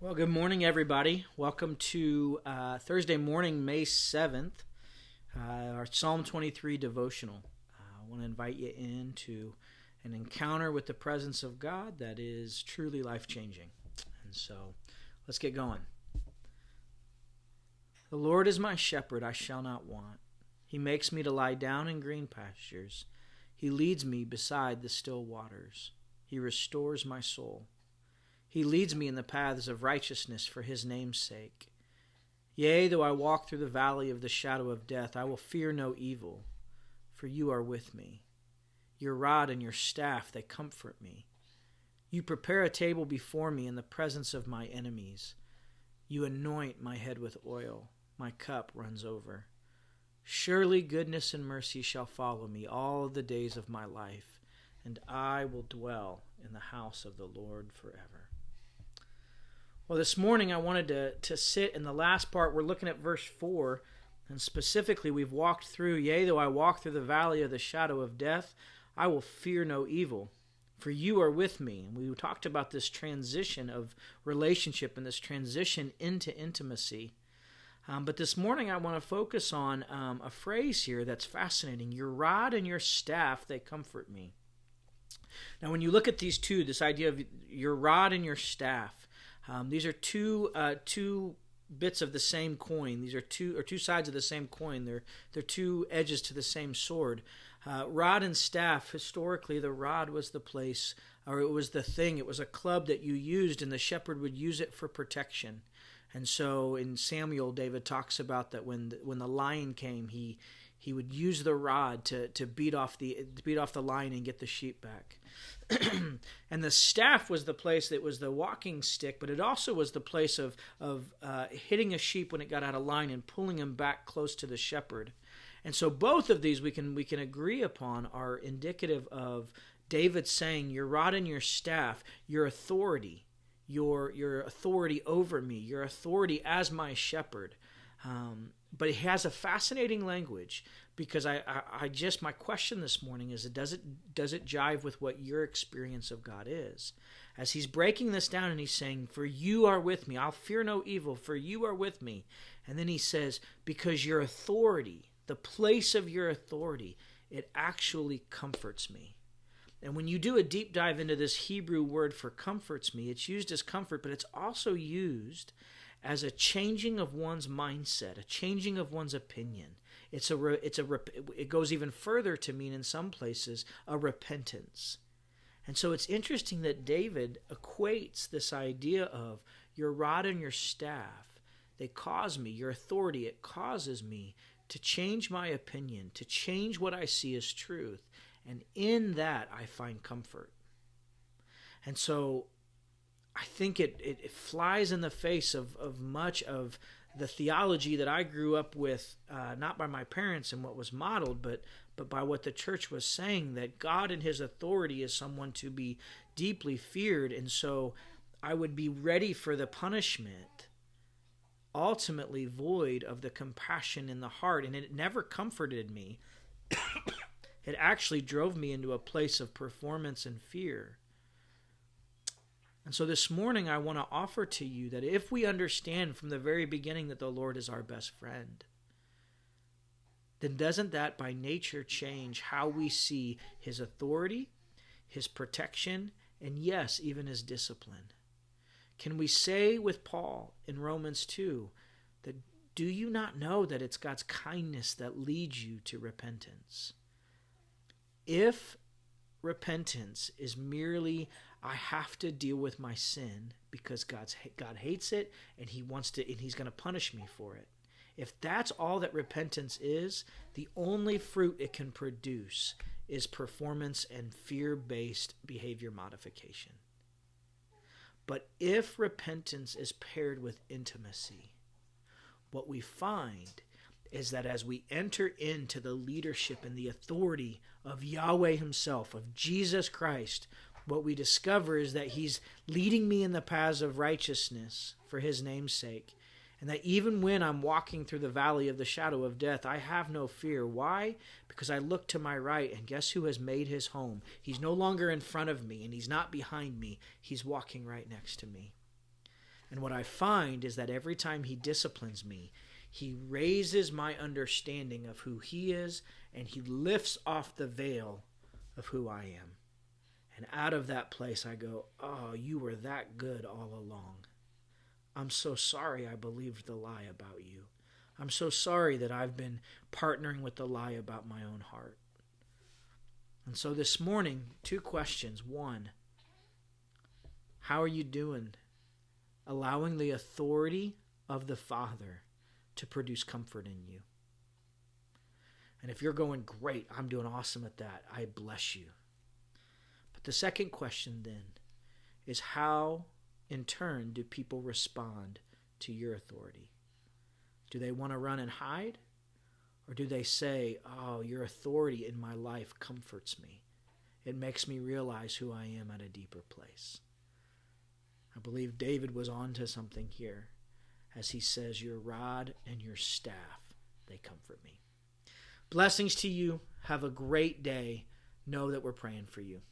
Well, good morning, everybody. Welcome to Thursday morning, May 7th, our Psalm 23 devotional. I want to invite you into an encounter with the presence of God that is truly life-changing. And so let's get going. The Lord is my shepherd, I shall not want. He makes me to lie down in green pastures. He leads me beside the still waters. He restores my soul. He leads me in the paths of righteousness for his name's sake. Yea, though I walk through the valley of the shadow of death, I will fear no evil, for you are with me. Your rod and your staff, they comfort me. You prepare a table before me in the presence of my enemies. You anoint my head with oil. My cup runs over. Surely goodness and mercy shall follow me all the days of my life, and I will dwell in the house of the Lord forever. Well, this morning I wanted to sit in the last part. We're looking at verse 4, and specifically we've walked through, yea, though I walk through the valley of the shadow of death, I will fear no evil, for you are with me. And we talked about this transition of relationship and this transition into intimacy. But this morning I want to focus on a phrase here that's fascinating. Your rod and your staff, they comfort me. Now, when you look at these two, this idea of your rod and your staff, these are two bits of the same coin. These are two sides of the same coin. They're two edges to the same sword. Rod and staff. Historically, the rod was the place, or it was the thing. It was a club that you used, and the shepherd would use it for protection. And so, in Samuel, David talks about that when the lion came, he would use the rod to beat off the lion and get the sheep back. And the staff was the place that was the walking stick, but it also was the place of hitting a sheep when it got out of line and pulling him back close to the shepherd. And so both of these we can agree upon are indicative of David saying, your rod and your staff, your authority, your authority over me, your authority as my shepherd. But he has a fascinating language, because my question this morning is, does it jive with what your experience of God is? As he's breaking this down and he's saying, for you are with me, I'll fear no evil, for you are with me. And then he says, because your authority, the place of your authority, it actually comforts me. And when you do a deep dive into this Hebrew word for comforts me, it's used as comfort, but it's also used as a changing of one's mindset, a changing of one's opinion. It goes even further to mean in some places a repentance. And so it's interesting that David equates this idea of your rod and your staff. They cause me, your authority, it causes me to change my opinion, to change what I see as truth. And in that I find comfort. And so I think it flies in the face of much of the theology that I grew up with, not by my parents and what was modeled, but by what the church was saying, that God in his authority is someone to be deeply feared. And so I would be ready for the punishment, ultimately void of the compassion in the heart. And it never comforted me. It actually drove me into a place of performance and fear. And so this morning I want to offer to you that if we understand from the very beginning that the Lord is our best friend, then doesn't that by nature change how we see his authority, his protection, and yes, even his discipline? Can we say with Paul in Romans 2 that do you not know that it's God's kindness that leads you to repentance? If repentance is merely I have to deal with my sin because God hates it and he's going to punish me for it. If that's all that repentance is, the only fruit it can produce is performance and fear-based behavior modification. But if repentance is paired with intimacy, what we find is that as we enter into the leadership and the authority of Yahweh himself, of Jesus Christ, what we discover is that he's leading me in the paths of righteousness for his name's sake. And that even when I'm walking through the valley of the shadow of death, I have no fear. Why? Because I look to my right, and guess who has made his home? He's no longer in front of me, and he's not behind me. He's walking right next to me. And what I find is that every time he disciplines me, he raises my understanding of who he is, and he lifts off the veil of who I am. And out of that place I go, oh, you were that good all along. I'm so sorry I believed the lie about you. I'm so sorry that I've been partnering with the lie about my own heart. And so this morning, 2 questions. 1, how are you doing? Allowing the authority of the Father to produce comfort in you. And if you're going, great, I'm doing awesome at that, I bless you. But the second question then is, how in turn do people respond to your authority? Do they want to run and hide? Or do they say, oh, your authority in my life comforts me. It makes me realize who I am at a deeper place. I believe David was onto something here as he says, your rod and your staff, they comfort me. Blessings to you. Have a great day. Know that we're praying for you.